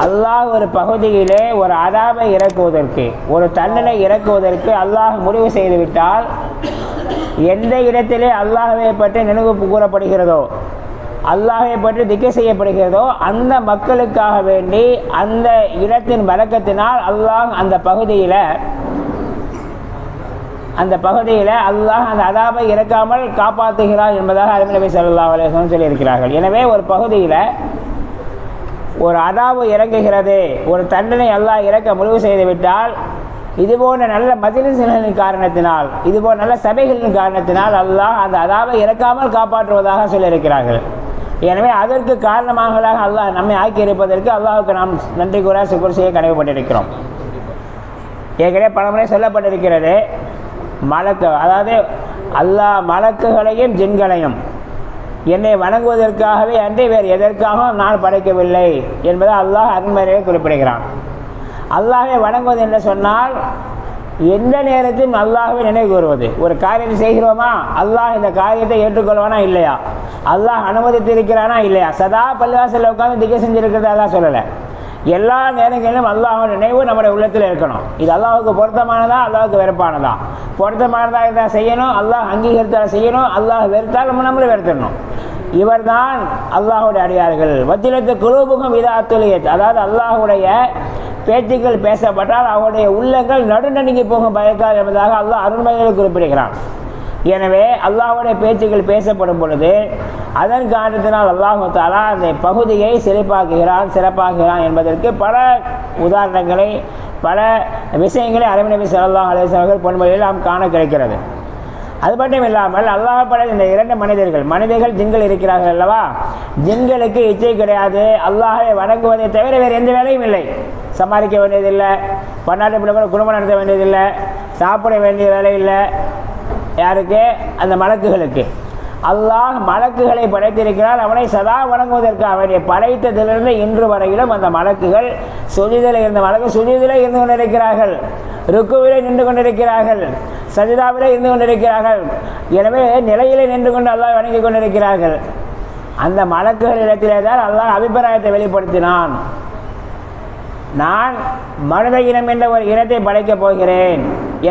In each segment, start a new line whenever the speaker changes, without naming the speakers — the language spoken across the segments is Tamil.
அல்லாஹ் ஒரு பகுதியிலே ஒரு அதாபை இறக்குவதற்கு, ஒரு தண்டனை இறக்குவதற்கு அல்லாஹ் முடிவு செய்துவிட்டால், எந்த இடத்திலே அல்லாஹ்வை பற்றி நினைவு கூறப்படுகிறதோ, அல்லாஹ்வை பற்றி திக்ர் செய்யப்படுகிறதோ, அந்த மக்களுக்காக வேண்டி அந்த இடத்தின் பரக்கத்தினால் அல்லாஹ் அந்த பகுதியில் அல்லாஹ் அந்த அதாபை இறக்காமல் காப்பாற்றுகிறார் என்பதாக அருமை நபி ஸல்லல்லாஹு அலைஹி வஸல்லம் சொல்லியிருக்கிறார்கள். எனவே ஒரு பகுதியில் ஒரு அதாபு இறங்குகிறது, ஒரு தண்டனை அல்லாஹ் இறக்க முடிவு செய்துவிட்டால், இதுபோன்ற நல்ல மஜ்லிஸ்களின் காரணத்தினால், இதுபோன்ற நல்ல சபைகளின் காரணத்தினால் அல்லாஹ் அந்த அதாபை இறக்காமல் காப்பாற்றுவதாக சொல்லியிருக்கிறார்கள். எனவே அதற்கு காரணமாக அல்லாஹ் நம்மை ஆக்கியிருப்பதற்கு அல்லாஹுக்கு நாம் நன்றி கூற சுக்ர் செய்ய கடமைப்பட்டிருக்கிறோம். ஏற்கனவே பலமுறை சொல்லப்பட்டிருக்கிறது, அதாவது அல்லாஹ் மலக்குகளையும் ஜின்களையும் என்னை வணங்குவதற்காகவே அன்றி வேறு எதற்காகவும் நான் படைக்கவில்லை என்பதை அல்லாஹ் அருண்மறையை குறிப்பிடுகிறான். அல்லாஹை வணங்குவது என்று சொன்னால் எந்த நேரத்திலும் அல்லாஹ்வை நினைவு கூறுவது. ஒரு காரியத்தை செய்கிறோமா, அல்லாஹ் இந்த காரியத்தை ஏற்றுக்கொள்வானா இல்லையா, அல்லாஹ் அனுமதித்திருக்கிறானா இல்லையா, சதா பள்ளிவாசலில் உட்காந்து திக்ர் செஞ்சிருக்கிறத அல்லாஹ் சொல்லலை. எல்லா நேரங்களிலும் அல்லாஹ்வுடைய நினைவு நம்முடைய உள்ளத்தில் இருக்கணும். இது அல்லாஹுக்கு பொருத்தமானதா, அல்லாஹுக்கு வெறுப்பானதா? பொருத்தமானதா இருந்தால் செய்யணும், அல்லாஹ் அங்கீகரித்தால் செய்யணும், அல்லாஹ் வெறுத்தால் நம்மளை வெறுத்தணும். இவர் தான் அல்லாஹுடைய அடியார்கள். வத்திலத்து குலூபுகும் இதா துலியத், அதாவது அல்லாஹுடைய பேச்சுக்கள் பேசப்பட்டால் அவருடைய உள்ளங்கள் நடுநடுங்கி போகும் பயத்தால் என்பதாக அல்லாஹ் அருண்மையில் குறிப்பிடுகிறான். எனவே அல்லாஹ்வுடைய பேச்சுக்கள் பேசப்படும் பொழுது அதன் காரணத்தினால் அல்லாஹு தஆலா அந்த பகுதியை சிறப்பாக்குகிறான் என்பதற்கு பல உதாரணங்களை, பல விஷயங்களை அருமை நபி ஸல்லல்லாஹு அலைஹி வஸல்லம் பொன்மொழியில் நாம் காண கிடைக்கிறது. அது மட்டும் இல்லாமல் அல்லாஹ் படைத்த இந்த இரண்டு மனிதர்கள் ஜின்கள் இருக்கிறார்கள் அல்லவா, ஜின்களுக்கு இச்சை கிடையாது. அல்லாஹை வணங்குவதை தவிர வேறு எந்த வேலையும் இல்லை. சம்பாதிக்க வேண்டியதில்லை, பன்னாட்டு பிள்ளைகள் குடும்பம் நடத்த வேண்டியதில்லை, சாப்பிட வேண்டிய வேலை இல்லை. யாருக்கு? அந்த மலக்குகளுக்கு. அல்லாஹ் மலக்குகளை படைத்திருக்கிறார். அவனை சதா வணங்குவதற்கு அவனை படைத்ததிலிருந்து இன்று வரையிலும் அந்த மலக்குகள் சுஜூதிலே இருந்து கொண்டிருக்கிறார்கள், ருக்குவிலே நின்று கொண்டிருக்கிறார்கள், சஜிதாவிலே இருந்து கொண்டிருக்கிறார்கள். எனவே நிலையிலே நின்று கொண்டு அல்லாஹ் வணங்கி கொண்டிருக்கிறார்கள். அந்த மலக்குகள் இடத்திலே தான் அல்லாஹ் அபிப்பிராயத்தை வெளிப்படுத்தினான். நான் மனித இனம் என்ற ஒரு இனத்தை படைக்கப் போகிறேன்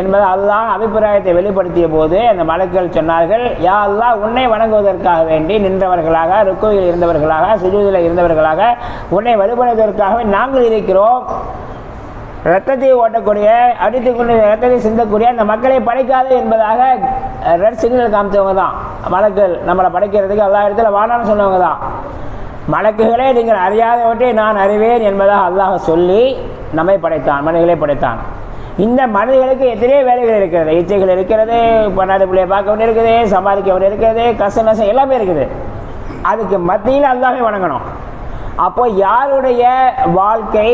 என்பது அல்லாஹ் அபிப்பிராயத்தை வெளிப்படுத்திய போது அந்த மலக்குகள் சொன்னார்கள், யா அல்லாஹ், உன்னை வணங்குவதற்காக வேண்டி நின்றவர்களாக, ருக்குவில் இருந்தவர்களாக, சுஜூதில் இருந்தவர்களாக, உன்னை வழிபடுவதற்காகவே நாங்கள் இருக்கிறோம். இரத்தத்தை ஓட்டக்கூடிய, அடித்துக்கொண்டு இரத்தத்தை சிந்தக்கூடிய அந்த மக்களை படைக்காது என்பதாக ரெட் சிக்னல் காமிச்சவங்க தான் மலக்குகள். நம்மளை படைக்கிறதுக்கு எல்லா இடத்துல வானான்னு சொன்னவங்க தான் மலக்குகளே. நீங்கள் அறியாதவற்றை நான் அறிவேன் என்பதாக அல்லாஹ் சொல்லி நம்மை படைத்தான், மனிதர்களை படைத்தான். இந்த மனிதர்களுக்கு எத்தனையோ வேலைகள் இருக்கிறது, இச்சைகள் இருக்கிறது, பன்னாட்டு பிள்ளையை பார்க்க வேண்டிய இருக்குது, சம்பாதிக்க வேண்டிய இருக்கிறது, கஷ்ட நஷ்டம் எல்லாமே இருக்குது. அதுக்கு மத்தியில் அல்லாஹ்வை வணங்கணும். அப்போ யாருடைய வாழ்க்கை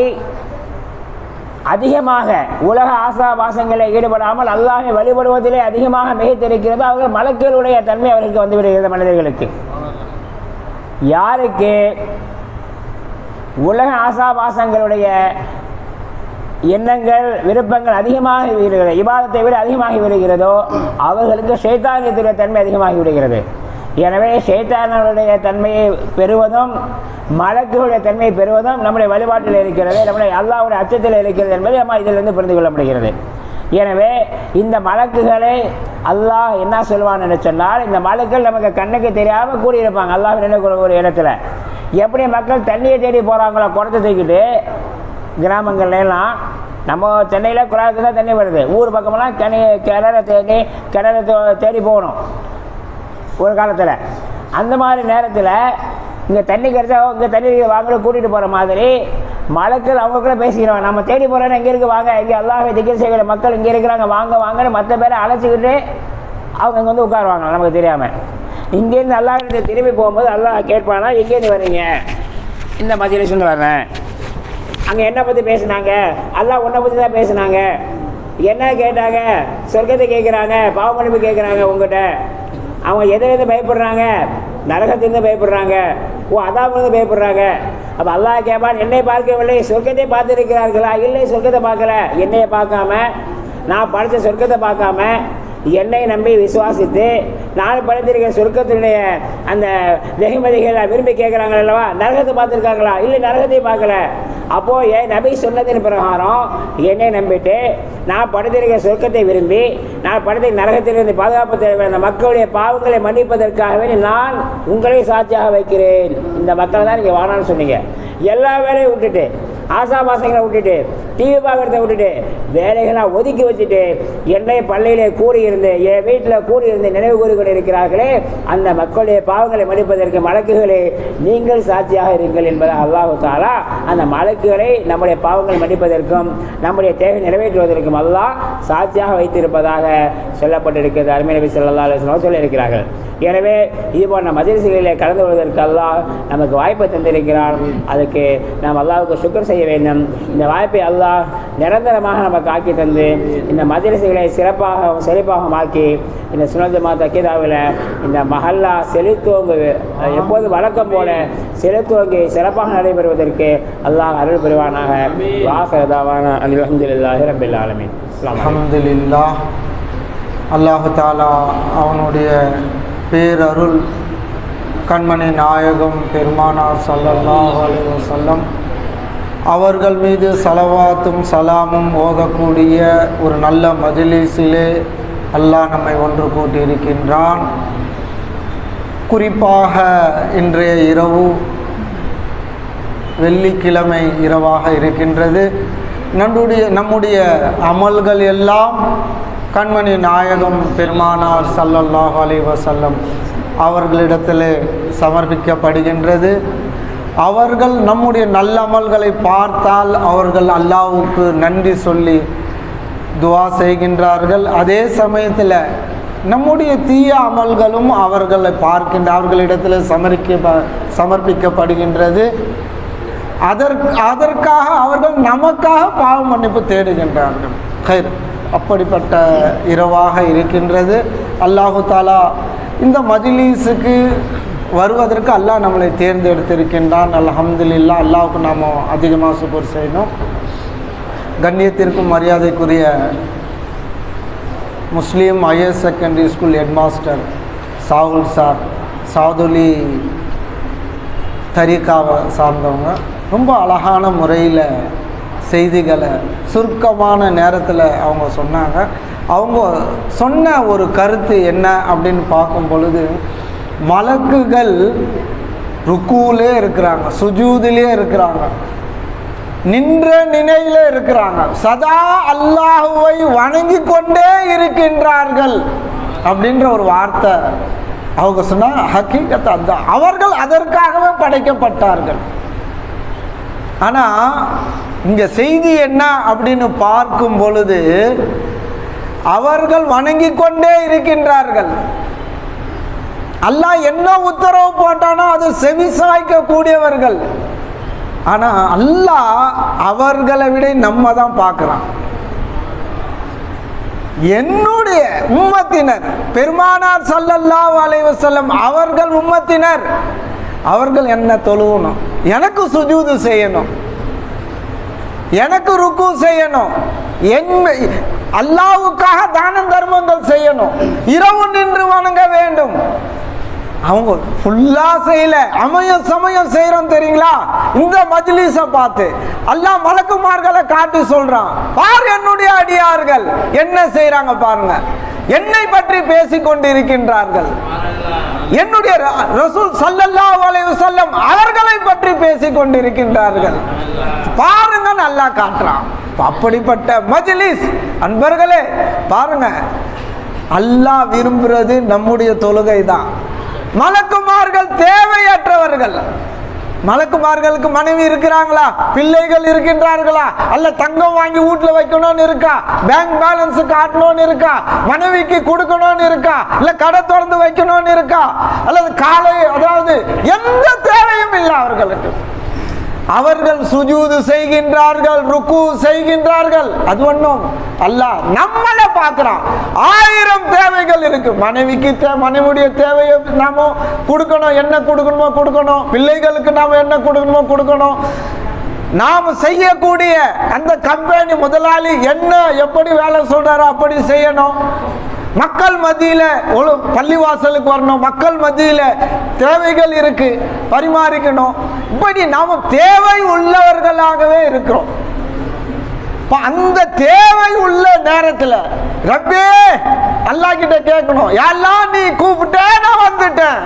அதிகமாக உலக ஆசாபாசங்களில் ஈடுபடாமல் அல்லாஹ்வை வழிபடுவதிலே அதிகமாக மிகைத்திருக்கிறதோ அவர்கள் மலக்குகளுடைய தன்மை அவர்களுக்கு வந்துவிடுகிறது. மனிதர்களுக்கு யாருக்கு உலக ஆசாபாசங்களுடைய எண்ணங்கள், விருப்பங்கள் அதிகமாக விடுகிறது, இபாதத்தை விட அதிகமாகி விடுகிறதோ அவர்களுக்கு ஷைத்தானியத்துடைய தன்மை அதிகமாகி விடுகிறது. எனவே ஷைத்தானுடைய தன்மையை பெறுவதும் மலக்குடைய தன்மையை பெறுவதும் நம்முடைய வழிபாட்டில் இருக்கிறது, நம்முடைய அல்லாஹ்வுடைய அச்சத்தில் இருக்கிறது என்பதை நம்ம இதிலிருந்து புரிந்து கொள்ளப்படுகிறது. எனவே இந்த மலக்குகளை அல்லாஹ் என்ன சொல்வான் என்று சொன்னால், இந்த மலக்குகள் நமக்கு கண்ணுக்கு தெரியாமல் கூடியிருப்பாங்க அல்லாஹ் நினைக்கிற ஒரு இடத்துல. எப்படி மக்கள் தண்ணியை தேடி போகிறாங்களோ குடத்தை தூக்கிட்டு, கிராமங்கள்லாம் நம்ம சென்னையில் குழாய்க்கு தான் தண்ணி வருது, ஊர் பக்கமெல்லாம் கிணறு தேடி போகணும் ஒரு காலத்தில். அந்த மாதிரி நேரத்தில் இங்கே தண்ணி கிடைச்சா இங்கே தண்ணி வாங்கல கூட்டிகிட்டு போகிற மாதிரி மலக்கள் அவங்களுக்குள்ள பேசிக்கிறோம், நம்ம தேடி போகிறோன்னா எங்கே இருக்குது வாங்க, இங்கே அல்லாஹ்வை திக்ர் செய்கிற மக்கள் இங்கே இருக்கிறாங்க வாங்க வாங்கன்னு மற்ற பேரை அழைச்சிக்கிட்டு அவங்க இங்கே வந்து உட்காருவாங்க நமக்கு தெரியாமல். இங்கேருந்து அல்லாஹ்விடத்தை திரும்பி போகும்போது அல்லாஹ் கேட்பானா, எங்கேருந்து வரீங்க? இந்த மஜ்லிஸ்னு வர்றேன். அங்கே என்னை பற்றி பேசினாங்க? அல்லாஹ் உன்னை பற்றி தான் பேசினாங்க. என்ன கேட்டாங்க? சொர்க்கத்தை கேட்குறாங்க, பாவமன்னிப்பு கேட்குறாங்க உங்கள்கிட்ட. அவங்க எதிலிருந்து பயப்படுறாங்க? நரகத்திலிருந்து பயப்படுறாங்க, அதாவிலிருந்து பயப்படுறாங்க. அப்போ அல்லாஹ் கேட்பான், என்னை பார்க்கவில்லை, சொர்க்கத்தை பார்த்துருக்கிறார்களா? இல்லை, சொர்க்கத்தை பார்க்கல. என்னையை பார்க்காம, நான் படித்த சொர்க்கத்தை பார்க்காம, என்னை நம்பி விசுவாசித்து நான் படைத்திருக்கிற சொர்க்கத்தினுடைய அந்த வெகுமதிகளை விரும்பி கேட்குறாங்க அல்லவா, நரகத்தை பார்த்துருக்காங்களா? இல்லை, நரகத்தையும் பார்க்கல. அப்போது என் நபி சொன்னதின் பிரகாரம் என்னை நம்பிட்டு நான் படைத்திருக்கிற சொர்க்கத்தை விரும்பி நான் படைத்த நரகத்திலிருந்து பாதுகாப்பு தேவை அந்த மக்களுடைய பாவங்களை மன்னிப்பதற்காகவே நான் உங்களை சாட்சியாக வைக்கிறேன். இந்த மக்களை தான் நீங்கள் வானான்னு சொன்னீங்க. எல்லா வேலையும் விட்டுட்டு, ஆசாபாசங்களை விட்டுட்டு, டிவி பார்க்குறத விட்டுட்டு, வேலைகளாக ஒதுக்கி வச்சுட்டு என்னை பள்ளியிலே கூடியிருந்து என் வீட்டில் கூடியிருந்து நினைவு கூறி கொண்டு இருக்கிறார்களே, அந்த மக்களுடைய பாவங்களை மன்னிப்பதற்கு மலக்குகளே நீங்கள் சாட்சியாக இருங்கள் என்பதை அல்லாஹ் தஆலா அந்த மலக்குகளை நம்முடைய பாவங்களை மன்னிப்பதற்கும் நம்முடைய தேவை நிறைவேற்றுவதற்கும் அல்லாஹ் சாட்சியாக வைத்திருப்பதாக சொல்லப்பட்டிருக்கிறது. அருமை நபி ஸல்லல்லாஹு அலைஹி வஸல்லம் சொல்லியிருக்கிறார்கள். எனவே இது போன்ற மஜ்லிஸ்களிலே கலந்து கொள்வதற்கு அல்லாஹ் நமக்கு வாய்ப்பை தந்திருக்கிறான். அதுக்கு நாம் அல்லாஹ்வுக்கு சுக்ர் செய்ய வேண்டும். இந்த வாய்ப்பை அல்லாஹ் நிரந்தரமாக நமக்கு ஆக்கி தந்து இந்த மஜ்லிஸ்களை செழிப்பாக ஆக்கி இந்த சுன்னத் ஜமாத் அக்கீதாவில் இந்த மஹல்லா செழித்துவங்கு எப்போது வழக்கம் போல செழித்துவங்கி சிறப்பாக நடைபெறுவதற்கு அல்லாஹ் அருள் புரிவானாக. வாஹிரதாவான அல்ஹம்துலில்லாஹி ரப்பில் ஆலமீன்.
அல்ஹம்துலில்லாஹ். அல்லாஹ் தஆலா அவனுடைய பேரருள் கண்மணி நாயகம் பெருமானார் ஸல்லல்லாஹு அலைஹி வஸல்லம் அவர்கள் மீது ஸலவாத்தும் சலாமும் ஓதக்கூடிய ஒரு நல்ல மஜ்லிஸிலே அல்லாஹ் நம்மை ஒன்று கூட்டியிருக்கின்றான். குறிப்பாக இன்றைய இரவு வெள்ளிக்கிழமை இரவாக இருக்கின்றது. நம்முடைய அமல்கள் எல்லாம் கண்மணி நாயகம் பெருமானார் ஸல்லல்லாஹு அலைஹி வஸல்லம் அவர்களிடத்தில் சமர்ப்பிக்கப்படுகின்றது. அவர்கள் நம்முடைய நல்ல அமல்களை பார்த்தால் அவர்கள் அல்லாஹ்வுக்கு நன்றி சொல்லி துஆ செய்கின்றார்கள். அதே சமயத்தில் நம்முடைய தீய அமல்களும் அவர்களிடத்தில் சமர்ப்பிக்கப்படுகின்றது. அதற்காக அவர்கள் நமக்காக பாவ மன்னிப்பு தேடுகின்றார்கள். கைர் அப்படிப்பட்ட இரவாக இருக்கின்றது. அல்லாஹு தஆலா இந்த மஜ்லிஸுக்கு வருவதற்கு அல்லாஹ் நம்மளை தேர்ந்தெடுத்திருக்கின்றான். அல்ஹம்துலில்லாஹ். அல்லாஹ்வுக்கு நாம் அதிகமாக சுக்ர் செய்யணும். கண்ணியத்திற்கும் மரியாதைக்குரிய முஸ்லீம் higher secondary school headmaster Shahul sir, சாதுலி தரீகாவை சார்ந்தவங்க ரொம்ப அழகான முறையில் செய்திகளை சுருக்கமான நேரத்தில் அவங்க சொன்னாங்க. அவங்க சொன்ன ஒரு கருத்து என்ன அப்படின்னு பார்க்கும் பொழுது, மலக்குகள் ருக்கூலே இருக்கிறாங்க, சுஜூதிலே இருக்கிறாங்க, நின்ற நிலையில இருக்கிறாங்க, சதா அல்லாஹுவை வணங்கி கொண்டே இருக்கின்றார்கள் அப்படின்ற ஒரு வார்த்தை அவங்க சொன்னாங்க. ஹக்கீகத் அதுதான், அவர்கள் அதற்காகவே படைக்கப்பட்டார்கள். ஆனால் இங்கே செய்தி என்ன அப்படின்னு பார்க்கும் பொழுது, அவர்கள் வணங்கி கொண்டே இருக்கின்றார்கள். அல்லாஹ் என்ன உத்தரவு போட்டானோ அது செவிசாய்க்க கூடியவர்கள். ஆனால் அல்லாஹ் அவர்களை விட நம்ம தான் பார்க்குறான். என்னுடைய உம்மத்தினர் பெருமானார் ஸல்லல்லாஹு அலைஹி வஸல்லம் அவர்கள் உம்மத்தினர், அவர்கள் என்ன தொழுவணும், எனக்கு சுஜூது செய்யணும், எனக்கு ருக்கு செய்யணும், அல்லாஹ்வுக்காக தான தர்மங்கள் செய்யணும், இரவு நின்று வணங்க வேண்டும். அவங்க ஃபுல்லா செய்யல, சமயம் செய்யறோம் தெரியுங்களா? இந்த மஜ்லிஸை பார்த்து அல்லாஹ் மலக்குமார்களை காட்டி சொல்றான், பார் என்னுடைய அடியார்கள் என்ன செய்யறாங்க பாருங்க, என்னை பற்றி பேசிக் கொண்டிருக்கின்றார்கள், என்னுடைய ரசூல் ஸல்லல்லாஹு அலைஹி வஸல்லம் அவர்களை பற்றி பேசிக் கொண்டிருக்கின்றார்கள், பாருங்க அல்லாஹ் காட்டுறான். அப்படிப்பட்ட மஜ்லிஸ் அன்பர்களே பாருங்க, அல்லாஹ் விரும்புறது நம்முடைய தொழுகை தான். மலக்குமார்கள் தேவையற்றவர்கள். மலக்குமார்களுக்கு மனைவி இருக்கிறாங்களா, பிள்ளைகள் இருக்கின்றார்களா, அல்ல தங்கம் வாங்கி வீட்டுல வைக்கணும்னு இருக்கா, பேங்க் பேலன்ஸ் காட்டணும்னு இருக்கா, மனைவிக்கு கொடுக்கணும்னு இருக்கா, இல்ல கடை திறந்து வைக்கணும்னு இருக்கா, அல்லது காலை, அதாவது எந்த தேவையும் இல்லை அவர்களுக்கு. அவர்கள் சுஜூது செய்கின்றார்கள், ருக்கு செய்கின்றார்கள். அது ஒன்றும் அல்லாஹ் நம்மளை பார்க்கிறான். 1000 தேவைகள் இருக்கு. மனைவிக்கு மனைவியுடைய தேவையை நாம கொடுக்கணும், என்ன கொடுக்கணுமோ கொடுக்கணும், பிள்ளைகளுக்கு நாம என்ன கொடுக்கணுமோ கொடுக்கணும், நாம் செய்யக்கூடிய அந்த கம்பெனி முதலாளி என்ன எப்படி வேலை சொல்றாரோ அப்படி செய்யணும். மக்கள் மத்தியில ஒரு பள்ளிவாசலுக்கு வரணும், மக்கள் மத்தியில தேவைகள் இருக்கு, பரிமாறிக்கணும். இப்படி நாம தேவை உள்ளவர்களாகவே இருக்கிறோம். அந்த தேவை உள்ள நேரத்தில் ரப்பே அல்லாஹ் கிட்ட கேட்கணும், எல்லாம் நீ கூப்பிட்ட நான் வந்துட்டேன்,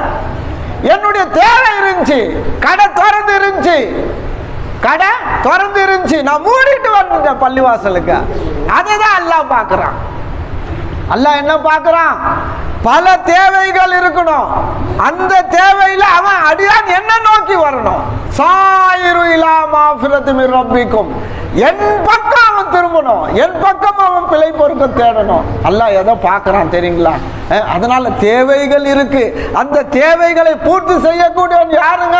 என்னுடைய தேவை இருந்துச்சு, கடை திறந்து இருந்துச்சு, நான் மூடிட்டு வந்துட்டேன் பள்ளிவாசலுக்கு. அதுதான் அல்லாஹ் பார்க்கிறான். அல்லாஹ் என்ன பார்க்கிறான்? பல தேவைகள் இருக்கணும். அந்த தேவையில அவன் அடியான் என்ன நோக்கி வரணும்? சாயிரு இலா மாஃபிரத்தி மிர் ரப்பிக்கும், என் பக்கம் அவன் திரும்பணும், என் பக்கம் அவன் பிழை பொறுக்க தேடணும். அல்லாஹ் எதை பார்க்கிறான் தெரியுங்களா? அதனால தேவைகள் இருக்கு. அந்த தேவைகளை பூர்த்தி செய்யக்கூடியவன் யாருங்க?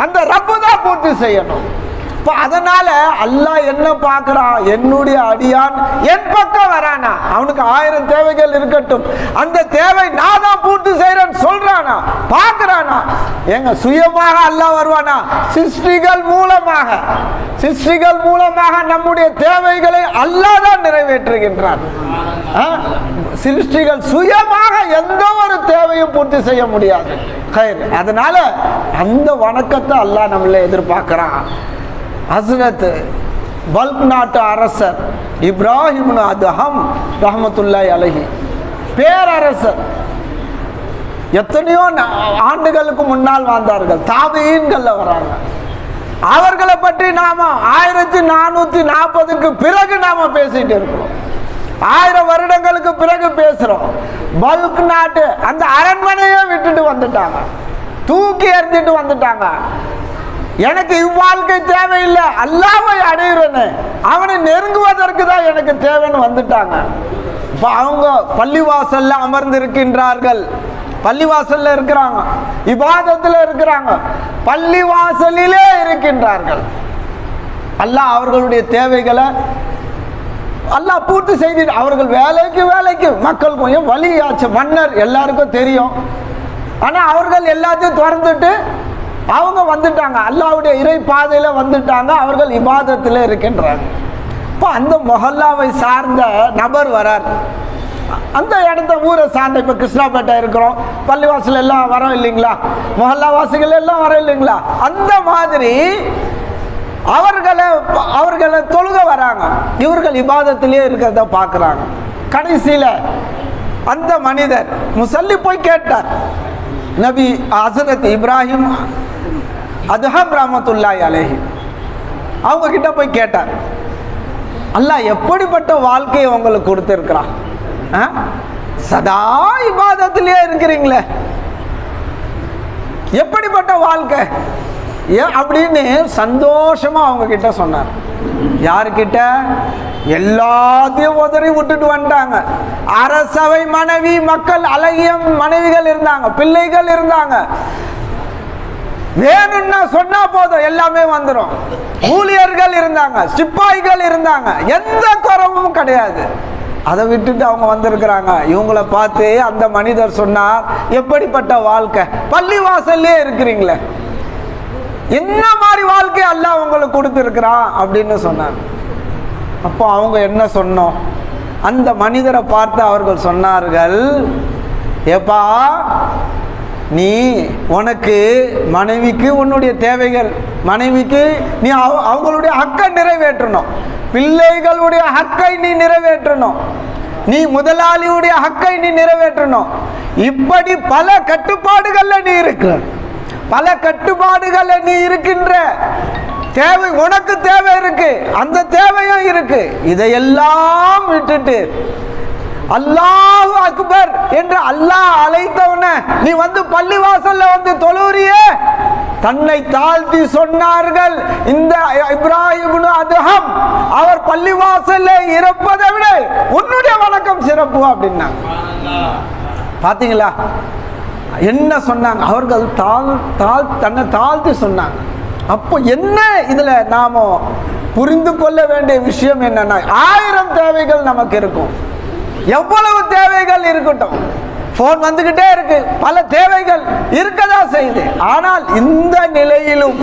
அந்த ரப்பு தான் பூர்த்தி செய்யணும். அதனால அல்லாஹ் என்ன பார்க்கிறான்? என்னுடைய அடியான் என் பக்கம் வரானா, அவனுக்கு 1000 தேவைகள் இருக்கட்டும், அந்த தேவை நான் தான் பூர்த்தி செய்யறேன்னு சொல்றானா, பார்க்கிறானா? எங்க சுயமாக அல்லாஹ் வருவானா? சிருஷ்டிகள் மூலமாக நம்முடைய தேவைகளை அல்லாஹ் தான் நிறைவேற்றுகின்றான். சிருஷ்டிகள் சுயமாக எந்த ஒரு தேவையும் பூர்த்தி செய்ய முடியாது. அதனால அந்த வணக்கத்தை அல்லாஹ் நம்மள எதிர்பார்க்கிறான். ஹஸ்ரத் பல்க் நாட்டு அரசர் இப்ராஹிம் அதுஹம் ரஹ்மத்துல்லாஹி அலைஹி, பேரரசர், எத்தனையோ ஆண்டுகளுக்கு முன்னால் வாழ்ந்தார்கள், தாபீன்கள்ல வராங்க. அவர்களை பற்றி நாம 1440க்கு பிறகு நாம பேசிட்டு இருக்கிறோம். 1000 வருடங்களுக்கு பிறகு பேசுறோம். பல்க் நாட்டு அந்த அரண்மனையை விட்டுட்டு வந்துட்டாங்க, தூக்கி எறிஞ்சிட்டு வந்துட்டாங்க. எனக்கு இவ்வாழ்க்கை தேவையில்லை, அல்லாஹ்வை அடையிறேன்னு, அவனை நெருங்குவதற்கு தான் எனக்கு தேவைன்னு வந்துட்டாங்க. இப்ப அவங்க பள்ளிவாசல்ல அமர்ந்து இருக்கின்றார்கள், பள்ளிவாசல்ல இருக்கிறாங்க, இபாதத்துல இருக்கிறாங்க, பள்ளிவாசலிலே இருக்கின்றார்கள். அல்லாஹ் அவர்களுடைய தேவைகளை அல்லாஹ் பூர்த்தி செய்து, அவர்கள் வேலைக்கு மக்கள் கொஞ்சம் வழியாச்சு, மன்னர் எல்லாருக்கும் தெரியும். ஆனா அவர்கள் எல்லாத்தையும் திறந்துட்டு அவங்க வந்துட்டாங்க, அல்லாஹ்வுடைய இறை பாதையில வந்துட்டாங்க, அவர்கள் இபாதத்தில் இருக்கின்றாங்க. இப்போ அந்த மொஹல்லாவை சார்ந்த நபர் வரார், அந்த இடத்த ஊரை சார்ந்த, இப்போ கிருஷ்ணாபேட்டை இருக்கிறோம், பள்ளிவாசல் எல்லாம் வரோம் இல்லைங்களா, மொஹல்லா வாசிகள் எல்லாம் வரோம் இல்லைங்களா, அந்த மாதிரி அவர்களை தொழுக வராங்க, இவர்கள் இபாதத்திலே இருக்கிறத பார்க்குறாங்க. கடைசியில அந்த மனிதர் முசல்லி போய் கேட்டார், நபி ஹஸ்ரத் இப்ராஹிம் அதுஹம் ரஹ்மத்துல்லாஹி அலைஹி அவங்க கிட்ட போய் கேட்டார், அல்லாஹ் எப்படிப்பட்ட வாழ்க்கையை உங்களுக்கு கொடுத்திருக்கிறான்? சதா இபாதத்திலே இருக்கிறீங்களே, எப்படிப்பட்ட வாழ்க்கை அப்படின்னு சந்தோஷமா அவங்க கிட்ட சொன்னார். யாருக்கிட்ட? எல்லாத்தையும் உதறி விட்டுட்டு வந்துட்டாங்க. அரசவை மனைவி, மக்கள், அழகிய மனைவிகள் இருந்தாங்க, பிள்ளைகள் இருந்தாங்க. வேணும்னா சொன்னா போதும் எல்லாமே வந்துடும். ஊழியர்கள் இருந்தாங்க, சிப்பாய்கள் இருந்தாங்க, எந்த குறவும் கிடையாது. அதை விட்டுட்டு அவங்க வந்திருக்கிறாங்க. இவங்களை பார்த்து அந்த மனிதர் சொன்னார், எப்படிப்பட்ட வாழ்க்கை, பள்ளிவாசல்லே இருக்கிறீங்களே, என்ன மாதிரி வாழ்க்கை அல்லாஹ் உங்களுக்கு கொடுத்துருக்கிறான் அப்படின்னு சொன்னார். அப்போ அவங்க என்ன சொன்னோம்? அந்த மனிதரை பார்த்து அவர்கள் சொன்னார்கள், ஏப்பா நீ உனக்கு மனைவிக்கு உன்னுடைய தேவைகள், மனைவிக்கு நீ அவங்களுடைய ஹக்கை நிறைவேற்றணும், பிள்ளைகளுடைய ஹக்கை நீ நிறைவேற்றணும், நீ முதலாளியுடைய ஹக்கை நீ நிறைவேற்றணும். இப்படி பல கட்டுப்பாடுகள்ல நீ இருக்கிற, பல கட்டுப்பாடுகள்ல நீ இருக்கின்ற தேவை, உனக்கு தேவை இருக்கு, அந்த தேவையும் இருக்கு. இதையெல்லாம் விட்டுட்டு அல்லாஹு அக்பர் என்று அல்லாஹ் அழைத்தவன நீ வந்து பள்ளிவாசல்ல வந்து தொழுறியே. தன்னை தாழ்த்தி சொன்னார்கள், இந்த இப்ராஹிம் அதுஹம் அவர் பள்ளிவாசல்ல இருப்பதை விட உன்னுடைய வணக்கம் சிறப்பு அப்படின்னா. பாத்தீங்களா என்ன சொன்னாங்க? அவர்கள் தன்னை தாழ்த்தி சொன்னாங்க. அப்போ என்ன இதுல நாம புரிந்து கொள்ள வேண்டிய விஷயம் என்னன்னா, 1000 தேவைகள் நமக்கு இருக்கும், எவ்வளவு தேவைகள் இருக்கட்டும், போன் வந்துகிட்டே இருக்கு, பல தேவைகள் இருக்கதா செய்து. ஆனால் இந்த நிலையிலும்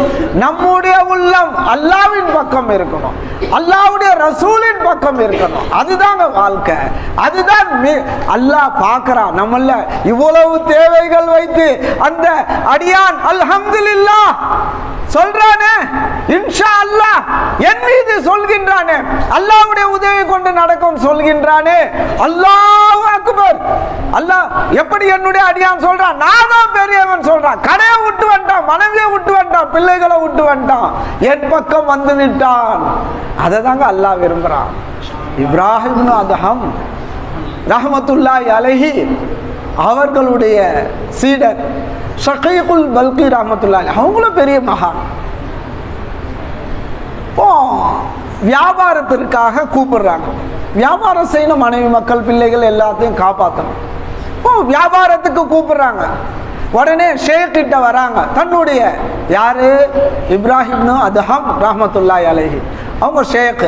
நம்முடைய உள்ளம் அல்லாஹ்வின் பக்கம் இருக்கணும், அல்லாஹ்வுடைய ரசூலின் பக்கம் இருக்கணும். அதுதாங்க வாழ்க்கை. அதுதான் அல்லாஹ் பார்க்கிறான். நம்மள இவ்வளவு தேவைகள் வைத்து அந்த அடியான் அல்ஹம்துலில்லாஹ் சொல்றானே, இன்ஷா அல்லாஹ் என் மீது சொல்கின்றானே, அல்லாஹ்வுடைய உதவி கொண்டு நடக்கும் சொல்கின்றானே, அல்லாஹ் அக்பர். அல்லாஹ் எப்படி என்னுடைய அடியான் சொல்றான், நான் தான் பெரியவன் சொல்றான். கடையை விட்டு வந்துட்டான், மனைவியை விட்டு வந்துட்டான், பிள்ளைகளை விட்டு வந்துட்டான், என் பக்கம் வந்து விட்டான். அதை தாங்க அல்லாஹ் விரும்புறான். இப்ராஹிம் அதஹம் ரஹ்மத்துல்லாஹி அலைஹி அவர்களுடைய சீடர் ஷகீகுல் பல்கி ரஹ்மத்துல்லாஹி அவங்களும் பெரிய மகான். வியாபாரத்திற்காக கூப்பிடுறாங்க. வியாபாரம் செய்யணும், மனைவி மக்கள் பிள்ளைகள் எல்லாத்தையும் காப்பாற்றணும். வியாபாரத்துக்கு கூப்பிடுறாங்க. உடனே ஷேக் கிட்ட வராங்க. தன்னுடைய யாரு, இப்ராஹிம் அதஹம் ரஹ்மத்துல்லாஹி அலைஹி அவங்க ஷேக்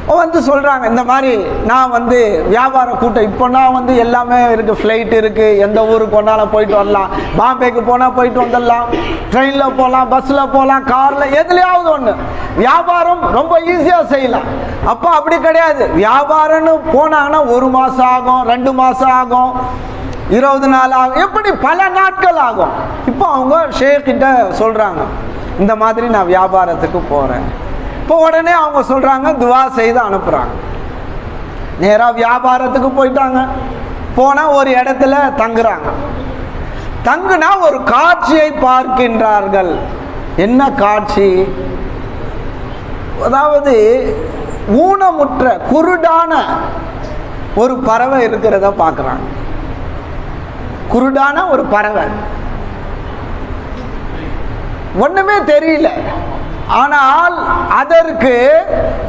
வந்து சொல்கிறாங்க, இந்த மாதிரி நான் வந்து வியாபார கூட்டம், இப்போ நான் வந்து எல்லாமே இருக்குது, ஃப்ளைட் இருக்குது, எந்த ஊருக்கு போனாலும் போயிட்டு வரலாம், பாம்பேக்கு போனால் போயிட்டு வந்துடலாம், ட்ரெயினில் போகலாம், பஸ்ஸில் போகலாம், காரில், எதுலையாவது ஒன்று. வியாபாரம் ரொம்ப ஈஸியாக செய்யலாம். அப்போ அப்படி கிடையாது. வியாபாரம்னு போனாங்கன்னா 1 மாதம் ஆகும், 2 மாதம் ஆகும், 20 நாள் ஆகும், எப்படி பல நாட்கள் ஆகும். இப்போ அவங்க ஷேக்கிட்ட சொல்கிறாங்க, இந்த மாதிரி நான் வியாபாரத்துக்கு போகிறேன். இப்போ உடனே அவங்க சொல்கிறாங்க, துவா செய்து அனுப்புகிறாங்க. நேராக வியாபாரத்துக்கு போயிட்டாங்க. போனால் ஒரு இடத்துல தங்குறாங்க. தங்குனா ஒரு காட்சியை பார்க்கின்றார்கள். என்ன காட்சி? அதாவது ஊனமுற்ற குருடான ஒரு பறவை இருக்கிறத பார்க்குறாங்க. குருடான ஒரு பறவை, ஒன்றுமே தெரியல. ஆனால் அதற்கு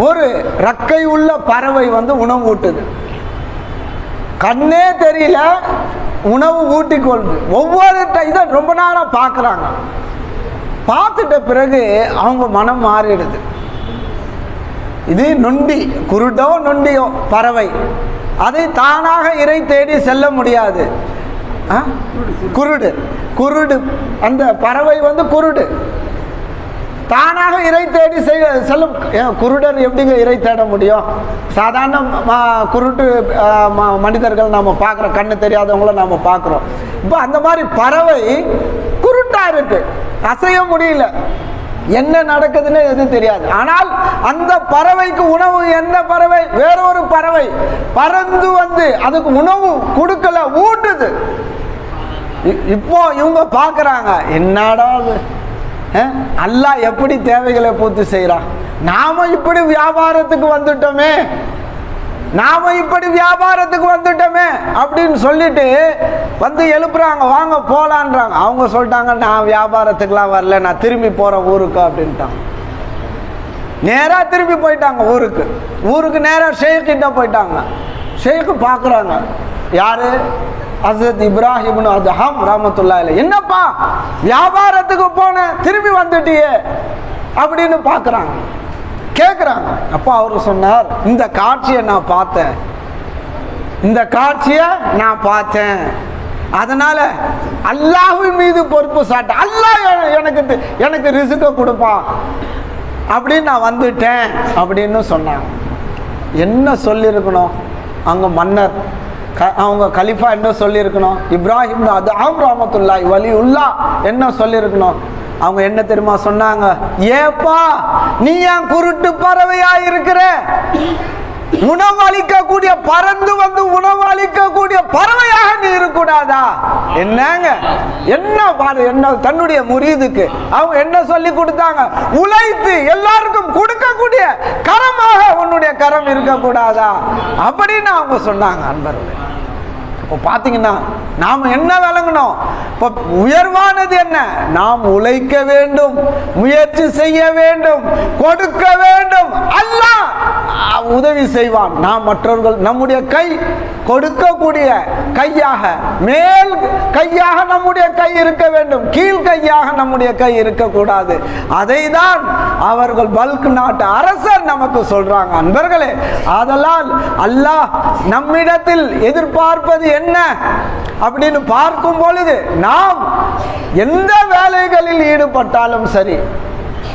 ஒரு ரக்கை உள்ள பறவை வந்து உணவு ஊட்டுது. கண்ணே தெரியல, உணவு ஊட்டிக்கொள்ளுது. ஒவ்வொரு இதை ரொம்ப நேரம் பார்க்குறாங்க. பார்த்துட்ட பிறகு அவங்க மனம் மாறிடுது. இது நொண்டி, குருடோ நொண்டியோ பறவை, அதை தானாக இறை தேடி செல்ல முடியாது. குருடு, குருடு அந்த பறவை வந்து குருடு, தானாக இறை தேடி செல்லும். குருடர் எப்படிங்க இறை தேட முடியும்? சாதாரண குருட்டு மனிதர்கள் நம்ம பார்க்குறோம், கண்ணு தெரியாதவங்கள நம்ம பார்க்குறோம். இப்போ அந்த மாதிரி பறவை குருட்டா இருக்கு, அசைய முடியல, என்ன நடக்குதுன்னு எதுவும் தெரியாது. ஆனால் அந்த பறவைக்கு உணவு, என்ன பறவை, வேறொரு பறவை பறந்து வந்து அதுக்கு உணவு கொடுக்கல, ஊட்டுது. இப்போ இவங்க பார்க்குறாங்க, என்னடா அல்லாஹ் எப்படி தேவைகளை பூர்த்தி செய்யறான். நாம இப்படி வியாபாரத்துக்கு வந்துட்டோமே, நாம இப்படி வியாபாரத்துக்கு வந்துட்டோமே அப்படின்னு சொல்லிட்டு வந்து எழுப்புறாங்க, வாங்க போலான்றாங்க. அவங்க சொல்லிட்டாங்க, நான் வியாபாரத்துக்குலாம் வரல, நான் திரும்பி போறேன் ஊருக்கு அப்படின்ட்டாங்க. நேரா திரும்பி போயிட்டாங்க ஊருக்கு. ஊருக்கு நேரா ஷேக் கிட்ட போயிட்டாங்க. ஷேக்கு பார்க்குறாங்க, யாரு, ஹஸ்ரத் இப்ராஹிம் அதஹம் ரஹ்மத்துல்லாஹி அலைஹி. என்னப்பா வியாபாரத்துக்கு போன, திரும்பி வந்துட்டியே அப்படின்னு பார்க்குறாங்க, கேட்குறாங்க. அப்போ அவர் சொன்னார், இந்த காட்சியை நான் பார்த்தேன், இந்த காட்சியை நான் பார்த்தேன், அதனால அல்லாஹ்வின் மீது பொறுப்பு சாட்ட, அல்லாஹ் எனக்கு ரிஸ்க கொடுப்பான் அப்படின்னு நான் வந்துட்டேன் அப்படின்னு சொன்னாங்க. என்ன சொல்லியிருக்கணும் அங்க மன்னர், அவங்க கலிஃபா என்ன சொல்லியிருக்கணும்? இப்ராஹிம் அதஹம் ரஹ்மத்துல்லாஹி வலியுல்லாஹ் என்ன சொல்லியிருக்கணும்? அவங்க என்ன தெரியுமா சொன்னாங்க? ஏப்பா நீ ஏன் குருட்டு பறவையா இருக்கிற? உணவளிக்கக்கூடிய, பறந்து வந்து உணவளிக்கக்கூடிய பறவையாக நீ இருக்கக்கூடாதா? என்னங்க, என்ன பாரு, என்ன தன்னுடைய முரீதுக்கு அவங்க என்ன சொல்லி கொடுத்தாங்க? உழைத்து எல்லாருக்கும் கொடுக்கக்கூடிய கரமாக உன்னுடைய கரம் இருக்கக்கூடாதா அப்படின்னு அவங்க சொன்னாங்க. அன்பர்களே, இப்போ பார்த்தீங்கன்னா நாம் என்ன விளங்கணும்? இப்போ உயர்வானது என்ன? நாம் உழைக்க வேண்டும், முயற்சி செய்ய வேண்டும், கொடுக்க வேண்டும். அல்லாஹ் உதவி செய்வான். நாம் மற்றவர்கள் நம்முடைய கை கொடுக்கக்கூடிய கையாக, மேல் கையாக நம்முடைய கை இருக்க வேண்டும், கீழ் கையாக நம்முடைய கை இருக்கக்கூடாது. அதை தான் அவர்கள் பல்க் நாட்டு அரசர் நமக்கு சொல்றாங்க. அன்பர்களே, ஆதலால் அல்லாஹ் நம்மிடத்தில் எதிர்பார்ப்பது என்ன அப்படின்னு பார்க்கும் பொழுது, நாம் எந்த வேலைகளில் ஈடுபட்டாலும் சரி,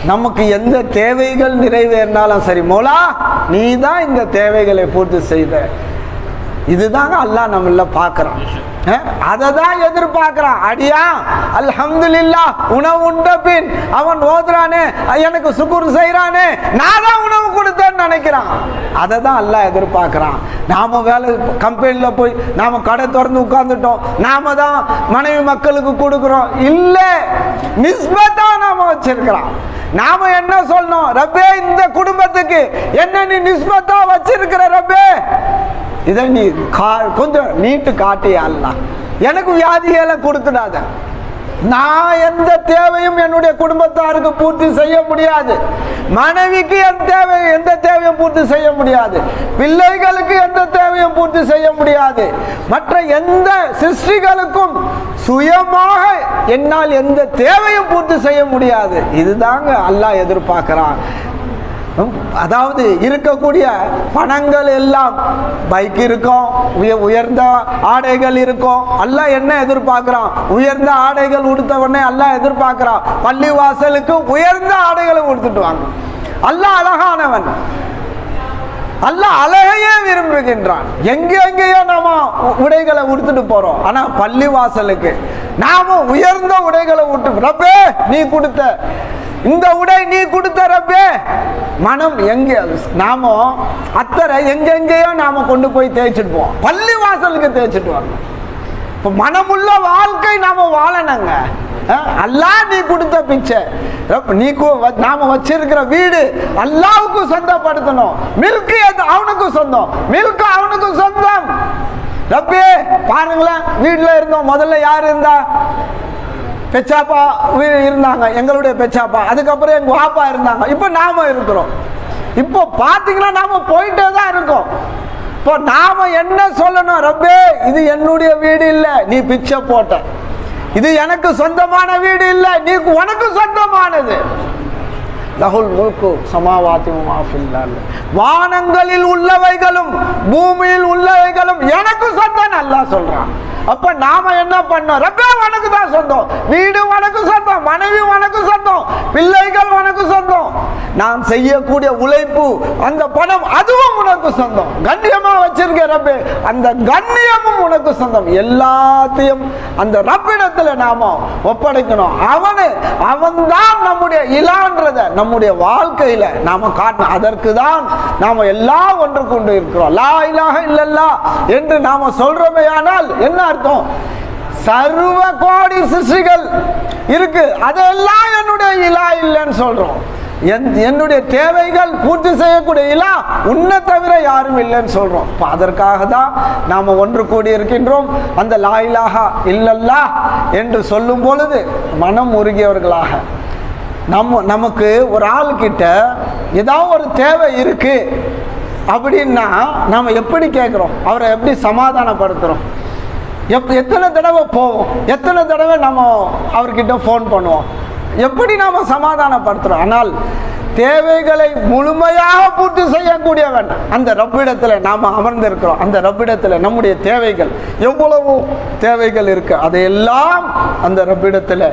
நமக்கு எந்த தேவைகள் நிறைவேறினாலும் சரி, மோலா நீ தான் இந்த தேவைகளை பூர்த்தி செய்த. இதுதாங்க அல்லாஹ் நம்மள பார்க்குறான், அதை தான் எதிர்பார்க்கிறான். அடியா அல்ஹம்துலில்லாஹ், உணவு உண்ட பின் அவன் ஓதுறானே, எனக்கு சுக்குர் செய்யறானே, நான் தான் உணவு கொடுத்தேன்னு நினைக்கிறான். அதை தான் அல்லாஹ் எதிர்பார்க்கிறான். நாம வேலை கம்பெனியில் போய் நாம கடை திறந்து உட்கார்ந்துட்டோம், நாம தான் மனைவி மக்களுக்கு கொடுக்குறோம், இல்லை, நிஸ்பத்தா நாம வச்சிருக்கிறோம். நாம என்ன சொல்லணும், ரப்பே இந்த குடும்பத்துக்கு என்ன நீ நிஸ்பத்தா வச்சிருக்கிற ரப்பே, இதை நீ கொஞ்சம் நீட்டு காட்டியா அல்ல, எனக்கு வியாதிகளை கொடுத்துடாத. நான் எந்த தேவையும் என்னுடைய குடும்பத்தாருக்கு பூர்த்தி செய்ய முடியாது, மனைவிக்கு எந்த தேவையும் பூர்த்தி செய்ய முடியாது, பிள்ளைகளுக்கு எந்த தேவையும் பூர்த்தி செய்ய முடியாது, மற்ற எந்த சிருஷ்டிகளுக்கும் சுயமாக என்னால் எந்த தேவையும் பூர்த்தி செய்ய முடியாது. இதுதாங்க அல்லாஹ் எதிர்பார்க்கிறான். அதாவது இருக்கக்கூடிய பணங்கள் எல்லாம், பைக் இருக்கும், உயர்ந்த ஆடைகள் இருக்கும், அல்லாஹ் என்ன எதிர்பார்க்கிறான், உயர்ந்த ஆடைகள் உடுத்த உடனே அல்லாஹ் எதிர்பார்க்கிறான், பள்ளி வாசலுக்கு உயர்ந்த ஆடைகளை உடுத்துட்டு வாங்க. அல்லாஹ் அழகானவன், அல்லாஹ் அழகையே விரும்புகின்றான். எங்கெங்கேயோ நாம உடைகளை உடுத்துட்டு போறோம், ஆனா பள்ளி வாசலுக்கு நாம உயர்ந்த உடைகளை உடுத்து, ரப்பே நீ கொடுத்த இந்த உடை நீ கொடுத்த ரப்பே, மனம் எங்கே நாம அத்தரை எங்கெங்கேயோ நாம கொண்டு போய் தேய்ச்சிட்டு போவோம், பள்ளி வாசலுக்கு தேய்ச்சிட்டு வரணும். இப்போ மனமுள்ள வாழ்க்கை நாம வாழணுங்க. அல்லாஹ் நீ கொடுத்த பிச்சை, நீ நாம வச்சிருக்கிற வீடு அல்லாஹ்வுக்கு சொந்தப்படுத்தணும். மில்க் அவனுக்கு சொந்தம், மில்க் அவனுக்கு சொந்தம். ரப்பே பாருங்களேன், வீட்டில் இருந்தோம், முதல்ல யார் இருந்தா, பெச்சாப்பா இருந்தாங்க, எங்களுடைய பெச்சாப்பா, அதுக்கப்புறம் எங்க வாப்பா இருந்தாங்க, இப்போ நாம இருக்கிறோம். இப்போ பாத்தீங்கன்னா நாம போயிட்டே தான் இருக்கோம். இப்போ நாம என்ன சொல்லணும், ரப்பே இது என்னுடைய வீடு இல்லை, நீ பிச்சை போட்ட, இது எனக்கு சொந்தமான வீடு இல்லை, நீ உனக்கு சொந்தமானது. லஹுல் முல்கு சமாவாத்தி வமா ஃபில் அர்த், வானங்களில் உள்ளவைகளும் பூமியில் உள்ளவைகளும் எனக்கு சொந்தம் அல்லாஹ் சொல்றான். அப்ப நாம என்ன பண்ணோம், ரப்பே உனக்கு தான் சொந்தம், வீடு உனக்கு சொந்தம், மனைவி உனக்கு சொந்தம், பிள்ளைகள் உனக்கு சொந்தம், நாம் செய்யக்கூடிய உழைப்பு அந்த பணம் அதுவும் உனக்கு சொந்தம், கண்ணியமா வச்சிருக்க ரப்பே, அந்த கண்ணியமும் உனக்கு சொந்தம். எல்லாத்தையும் அந்த ரப்பிடத்துல நாம ஒப்படைக்கணும். அவன் தான் நம்முடைய இலான்றத நம்முடைய வாழ்க்கையில நாம காட்டணும். அதற்கு தான் நாம எல்லாம் ஒன்று கொண்டு இருக்கிறோம். லா இலாஹ இல்லல்லாஹ் என்று நாம சொல்றோமே, ஆனால் என்ன அர்த்தம், சர்வ கோடி சிருஷ்டிகள் இருக்கு, அதெல்லாம் என்னுடைய இலா இல்லைன்னு சொல்றோம். என்னுடைய தேவைகள் பூர்த்தி செய்யக்கூடிய இலா உன்னை தவிர யாரும் இல்லைன்னு சொல்றோம். அதற்காக தான் நாம ஒன்று கூடி இருக்கின்றோம். அந்த லா இலாஹா இல்லல்லாஹ் என்று சொல்லும் பொழுது மனம் உருகியவர்களாக, நமக்கு ஒரு ஆள் கிட்ட ஏதாவது ஒரு தேவை இருக்கு அப்படின்னா நாம எப்படி கேட்குறோம், அவரை எப்படி சமாதானப்படுத்துறோம், எத்தனை தடவை போவோம், எத்தனை தடவை நம்ம அவர்கிட்ட ஃபோன் பண்ணுவோம், எப்படி நாம சமாதானப்படுத்துறோம். ஆனால் தேவைகளை முழுமையாக பூர்த்தி செய்யக்கூடியவன் அந்த ரப்பிடத்தில் நாம் அமர்ந்திருக்கிறோம். அந்த ரப்பிடத்தில் நம்முடைய தேவைகள் எவ்வளவோ தேவைகள் இருக்கு, அதையெல்லாம் அந்த ரப்பிடத்தில்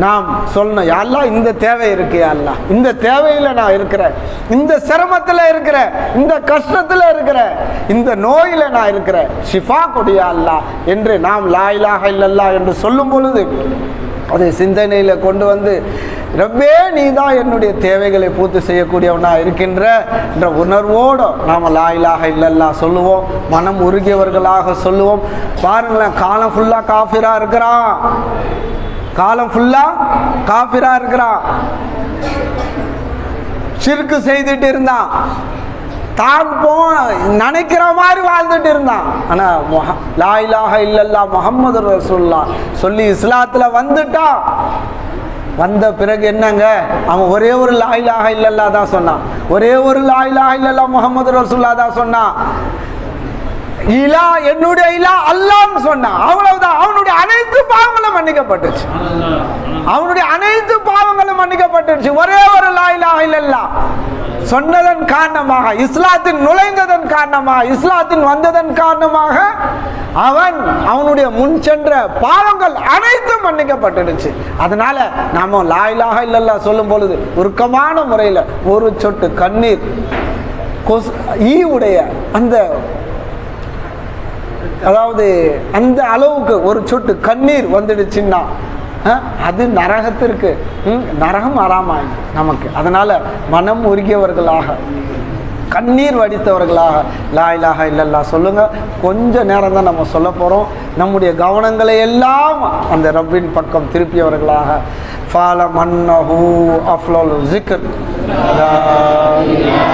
நாம் சொல்லணும். யாரெல்லாம் இந்த தேவை இருக்கு, யாரெல்லாம் இந்த தேவையில் நான் இருக்கிறேன், இந்த சிரமத்தில் இருக்கிறேன், இந்த கஷ்டத்தில் இருக்கிறேன், இந்த நோயில் நான் இருக்கிறேன், ஷிஃபா கொடியா அல்லா என்று நாம் லா இலாஹ இல்லல்லாஹ் என்று சொல்லும் பொழுது அதை சிந்தனையில் கொண்டு வந்து, ரப்பே நீ தான் என்னுடைய தேவைகளை பூர்த்தி செய்யக்கூடியவனாக இருக்கின்ற என்ற உணர்வோடு நாம் லா இலாஹ இல்லல்லாஹ் சொல்லுவோம். மனம் உருகியவர்களாக சொல்லுவோம். பாருங்களேன், காலம் ஃபுல்லாக காஃபிரா இருக்கிறான், காலம் ஃபுல்லாக காஃபிரா இருக்கிறான், ஷிர்க் செய்துட்டு இருந்தான், தான் நினைக்கிற மாதிரி வாழ்ந்துட்டு இருந்தான். ஆனா லா இலாஹ இல்லல்லாஹ் முஹம்மது ரசூலுல்லாஹ் சொல்லி இஸ்லாத்துல வந்துட்டான். வந்த பிறகு என்னங்க, அவன் ஒரே ஒரு லா இலாஹ இல்லல்லாஹ் தான் சொன்னான். ஒரே ஒரு லா இலாஹ இல்லல்லாஹ் முஹம்மது ரசூலுல்லாஹ் தான் சொன்னான். இலா என்னுடைய இலா அல்லாஹ்னு சொன்னான். அவ்வளவுதான். அவனுடைய அனைத்து பாவங்களும் மன்னிக்கப்பட்டுச்சு. அவனுடைய அனைத்து பாவங்களும் மன்னிக்கப்பட்டுச்சு. ஒரே ஒரு லா இலாஹ இல்லல்லாஹ் சொன்னதன் காரணமாக, இஸ்லாத்தின் நுழைந்ததன் காரணமாக, இஸ்லாத்தின் வந்ததன் காரணமாக அவனுடைய முன் சென்ற பாவங்கள் அனைத்தும் மன்னிக்கப்பட்டுடுச்சு. அதனால நாம லா இலாஹ இல்லல்லாஹ் சொல்லும் பொழுது உருக்கமான முறையில் ஒரு சொட்டு கண்ணீர் ஈவுடைய அந்த, அதாவது அந்த அளவுக்கு ஒரு சொட்டு கண்ணீர் வந்துடுச்சுன்னா அது நரகத்திற்கு நரகம் ஆறாமாய் நமக்கு. அதனால மனம் உருகியவர்களாக, கண்ணீர் வடித்தவர்களாக லா இலாஹ இல்லல்லாஹ் சொல்லுங்க. கொஞ்ச நேரம் தான் நம்ம சொல்ல போறோம். நம்முடைய கவனங்களை எல்லாம் அந்த ரப்பின் பக்கம் திருப்பியவர்களாக ஃபால மன்னஹு அஃலல் ஸிக்ர் லா இலாஹ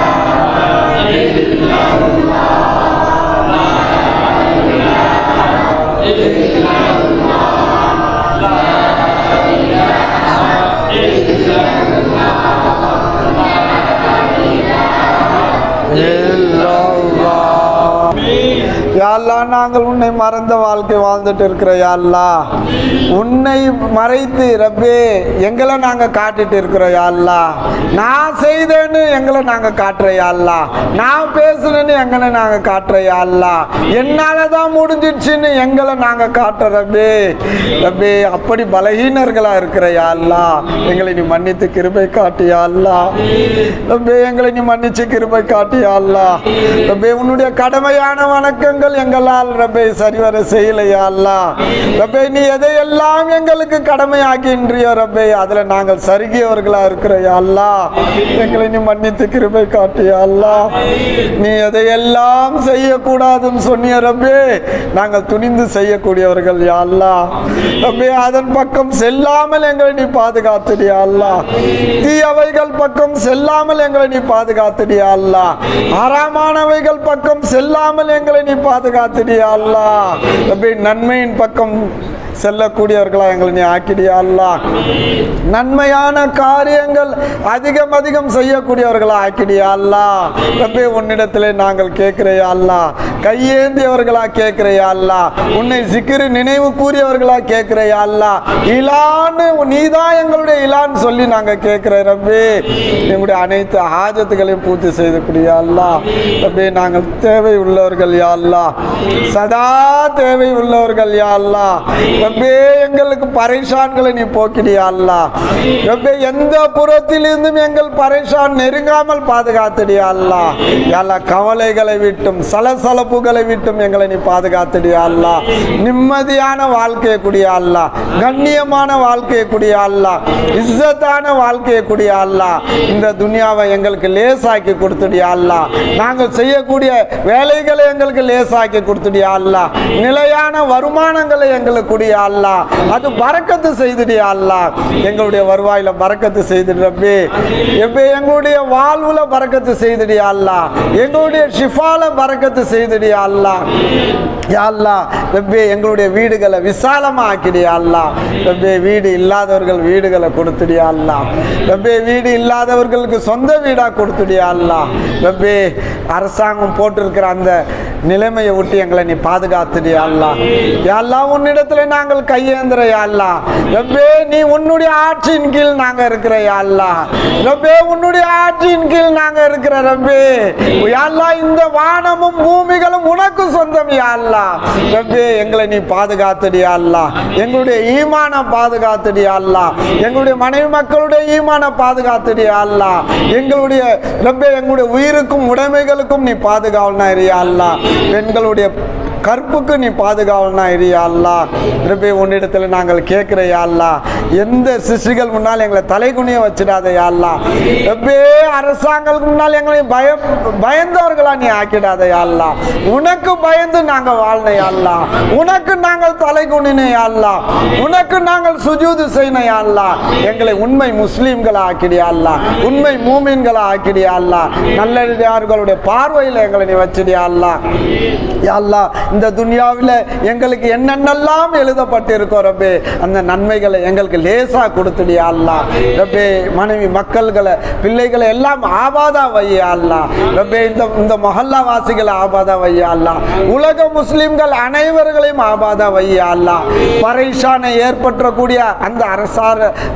இல்லல்லாஹ். யா அல்லாஹ், நாங்கள் உன்னை மறந்த வாழ்க்கை வாழ்ந்துட்டு இருக்கிற யா அல்லாஹ், உன்னை மறைத்து ரப்பே எங்களை நாங்க காட்டிட்டு இருக்கிறோம் யா அல்லாஹ். நான் செய்தேன்னு எங்களை நாங்க காட்டுற யா அல்லாஹ், நான் பேசுனேன்னு எங்களை நாங்க காட்டுற யா அல்லாஹ், என்னாலதான் முடிஞ்சிடுச்சுன்னு எங்களை நாங்க காட்டுற ரப்பே. ரப்பே அப்படி பலகீனர்களா இருக்கிற யா அல்லாஹ், எங்களை நீ மன்னித்து கிருபை காட்டு யா அல்லாஹ். ரப்பே எங்களை நீ மன்னிச்சு கிருபை காட்டு யா அல்லாஹ். ரப்பே உன்னுடைய கடமையான வணக்கங்கள் எங்களால் ரப்பே சரிவர செய்யலையா அல்லாஹ். ரப்பே நீ எதையெல்லாம் எங்களுக்கு கடமையாக்கின்றியோ ரப்பே அதுல நாங்கள் சருகியவர்களா இருக்கிறையா அல்லாஹ், எங்களை நீ மன்னித்து கிருபை காட்டியா அல்லாஹ். நீ எதையெல்லாம் செய்யக்கூடாதுன்னு சொன்னிய ரப்பே நாங்கள் துணிந்து செய்யக்கூடியவர்கள் யா அல்லாஹ். ரப்பே அதன் பக்கம் செல்லாமல் எங்களை நீ பாதுகாத்துடியா அல்லாஹ். தீயவைகள் பக்கம் செல்லாமல் எங்களை நீ பாதுகாத்துடியா அல்லாஹ். ஆறாமானவைகள் பக்கம் செல்லாமல் எங்களை நீ பாதுகாத்துடியா அல்லாஹ். ரப்பே நன்மையின் பக்கம் செல்லக்கூடியவர்களா எங்களை நீ ஆக்கிடியா அல்லாஹ். நன்மையான காரியங்கள் அதிகம் அதிகம் செய்யக்கூடியவர்களா ஆக்கிடியா அல்லாஹ். ரப்பே உன்னிடத்திலே நாங்கள் கேட்கிறையா அல்லாஹ், கையேந்தியவர்களா கேட்கிறையா அல்லாஹ், உன்னை சிக்கிரி நினைவு கூறியவர்களா கேட்கிறையா அல்லாஹ். இலான்னு நீதான் எங்களுடைய இலான்னு சொல்லி நாங்க கேட்கிற ரப்பே எங்களுடைய அனைத்து ஆஜத்துகளையும் பூர்த்தி செய்யக்கூடிய அல்லாஹ். ரப்பே நாங்கள் தேவை உள்ளவர்கள் யா அல்லாஹ், சதா தேவை உள்ளவர்கள் யா அல்லாஹ். ரப்பே எங்களுக்கு பரைஷான்களை நீ போக்கிடியா அல்லாஹ். ரப்பே எந்த புறத்திலிருந்தும் எங்கள் பரைஷான் நெருங்காமல் பாதுகாத்துடியா அல்லாஹ். யா அல்லாஹ் கவலைகளை விட்டும் சலசலப்புகளை விட்டும் எங்களை நீ பாதுகாத்துடியா அல்லாஹ். நிம்மதியான வாழ்க்கையை குடியா அல்லாஹ், கண்ணியமான வாழ்க்கையை குடியா அல்லாஹ், இஸ்ஸத்தான வாழ்க்கையை குடியா அல்லாஹ். இந்த துனியாவை எங்களுக்கு லேசாக்கி கொடுத்துடியா அல்லாஹ். நாங்கள் செய்யக்கூடிய வேலைகளை எங்களுக்கு லேசாக்கி கொடுத்துடியா அல்லாஹ். நிலையான வருமானங்களை எங்களுக்கு குடியா அல்லாஹ், அது பரக்கத்து செய்துடியா அல்லாஹ். எங்களுடைய வருவாயில பரக்கத்து செய்துடு ரப்பே. எப்ப எங்களுடைய வாழ்வுல பரக்கத்து செய்துடியா அல்லாஹ், எங்களுடைய ஷிஃபால பரக்கத்து செய்துடியா அல்லாஹ். யா அல்லாஹ் ரப்பே எங்களுடைய வீடுகளை விசாலமா ஆக்கிடியா அல்லாஹ். ரப்பே வீடு இல்லாதவர்கள் வீடுகளை கொடுத்துடியா அல்லாஹ். ரப்பே வீடு இல்லாதவர்களுக்கு சொந்த வீடா கொடுத்துடியா அல்லாஹ். ரப்பே அரசாங்கம் போட்டிருக்கிற அந்த நிலைமையை விட்டு எங்களை நீ பாதுகாத்துடியா அல்லாஹ். யா அல்லாஹ் உன்னிடத்துல நாங்கள் கையேந்திர யா அல்லாஹ். ரப்பே நீ உன்னுடைய ஆட்சியின் கீழ் நாங்க இருக்கிற யா அல்லாஹ். ரப்பே உன்னுடைய ஆட்சியின் கீழ் நாங்க இருக்கிற ரப்பே. யா அல்லாஹ் இந்த வானமும் பூமிகளும் உனக்கு சொந்தம் யா அல்லாஹ். ரப்பே எங்களை நீ பாதுகாத்துடியா அல்லாஹ், எங்களுடைய ஈமான பாதுகாத்துடியா அல்லாஹ், எங்களுடைய மனைவி மக்களுடைய ஈமான பாதுகாத்துடியா அல்லாஹ், எங்களுடைய ரப்பே எங்களுடைய உயிருக்கும் உடைமைகளுக்கும் நீ பாதுகாவல்னா இரியா அல்லாஹ், பெண்களுடைய கற்புக்கு நீ பாதுகாவல்னா இரியா அல்லாஹ். ரப்பே உன்னிடத்துல நாங்கள் கேட்கிறையா அல்லாஹ், எந்த சிசுகள் முன்னால் எங்களை தலைகுனிய வச்சிடாதையா அல்லாஹ். ரப்பே அரசாங்கத்துக்கு முன்னால் எங்களை பயந்தவர்களா நீ ஆக்கிடாதையா அல்லாஹ். உனக்கு பயந்து நாங்கள் வாழ்னையா அல்லாஹ், உனக்கு நாங்கள் தலைகுனினையா அல்லாஹ், உனக்கு நாங்கள் சுஜூது செய்யணையா அல்லாஹ். எங்களை உண்மை முஸ்லீம்களை ஆக்கிடியா அல்லாஹ், உண்மை மூமின்களை ஆக்கிடியா அல்லாஹ். நல்லடியார்களுடைய பார்வையில் எங்களை நீ வச்சிடியா அல்லாஹ். யா அல்லாஹ் இந்த துனியாவில் எங்களுக்கு என்னென்னலாம் எழுதப்பட்டிருக்கோம் ரப்பே, அந்த நன்மைகளை எங்களுக்கு லேசா கொடுத்துடியா அல்லா. ரப்பே மனைவி மக்கள்களை பிள்ளைகளை எல்லாம் ஆபாதா வையா அல்லா. ரப்பே இந்த மஹல்லா வாசிகளை ஆபாதா வையா அல்லா. உலக முஸ்லிம்கள் அனைவர்களையும் ஆபாதா வையா அல்லா. பரைஷானை ஏற்பட்டக்கூடிய அந்த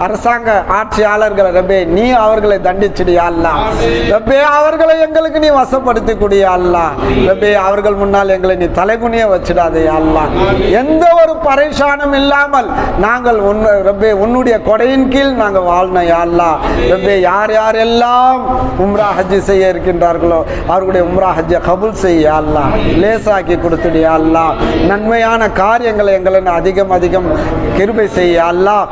அரசாங்க ஆட்சியாளர்களை ரப்பே நீ அவர்களை தண்டிச்சிடியா அல்லா. ரப்பே அவர்களை எங்களுக்கு நீ வசப்படுத்தி கூடிய அல்லா. ரப்பே அவர்கள் முன்னால் எங்களை நீ தலைகுனிய வச்சிடாதே அல்லா. எந்த ஒரு பரைஷானும் இல்லாமல் நாங்கள் ரப்பே உன்னுடைய கொடையின் கீழ் நாங்கள் வாழ்ந்தோம் யா அல்லாஹ். ரப்பே யார் யாரெல்லாம் உம்ரா ஹஜ் செய்ய இருக்கின்றார்களோ அவர்களுடைய உம்ரா ஹஜ்ஜை கபூல் செய்ய அல்லாஹ், லேசாக்கி கொடுத்துடியா அல்லாஹ். நன்மையான காரியங்களை எங்களை அதிகம் அதிகம் கிருபை செய்ய அல்லாஹ்.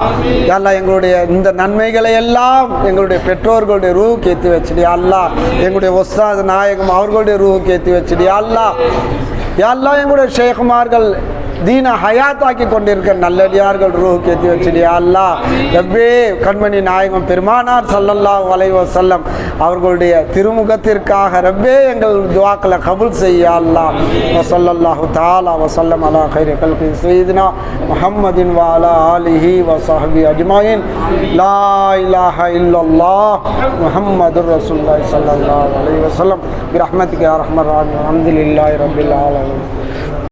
அல்லாஹ் எங்களுடைய இந்த நன்மைகளை எல்லாம் எங்களுடைய பெற்றோர்களுடைய ரூஹுக்கு ஏற்றி வச்சிடியா அல்லாஹ். எங்களுடைய உஸ்தாத் நாயகம் அவர்களுடைய ரூஹுக்கு ஏற்றி வச்சிடியா அல்லாஹ். யா அல்லாஹ் எங்களுடைய ஷேகுமார்கள் தீன ஹயாத்தாக்கி கொண்டிருக்கிற நல்லடியார்கள் ரூஹுக்கு ஏற்றி வச்சிடியா அல்லாஹ். ரப்பே கண்மணி நாயகம் பெருமானார் ஸல்லல்லாஹு அலைஹி வஸல்லம் அவர்களுடைய திருமுகத்திற்காக ரப்பே எங்கள் துஆக்களை கபூல் செய்ய அல்லாஹ். வஸல்லல்லாஹு தஆலா வஸல்லம் அலா கைரி கல்கி சய்யிதினா முஹம்மதின் வ அலா ஆலிஹி வ ஸஹ்பி அஜ்மாயின். லா இலாஹா இல்லல்லாஹ் முஹம்மதுர் ரசூலுல்லாஹி ஸல்லல்லாஹு அலைஹி வஸல்லம். பிரஹ்மதிக யா ரஹ்மர் ரஹீம். அல்ஹம்துலில்லாஹி ரப்பில் ஆலமீன்.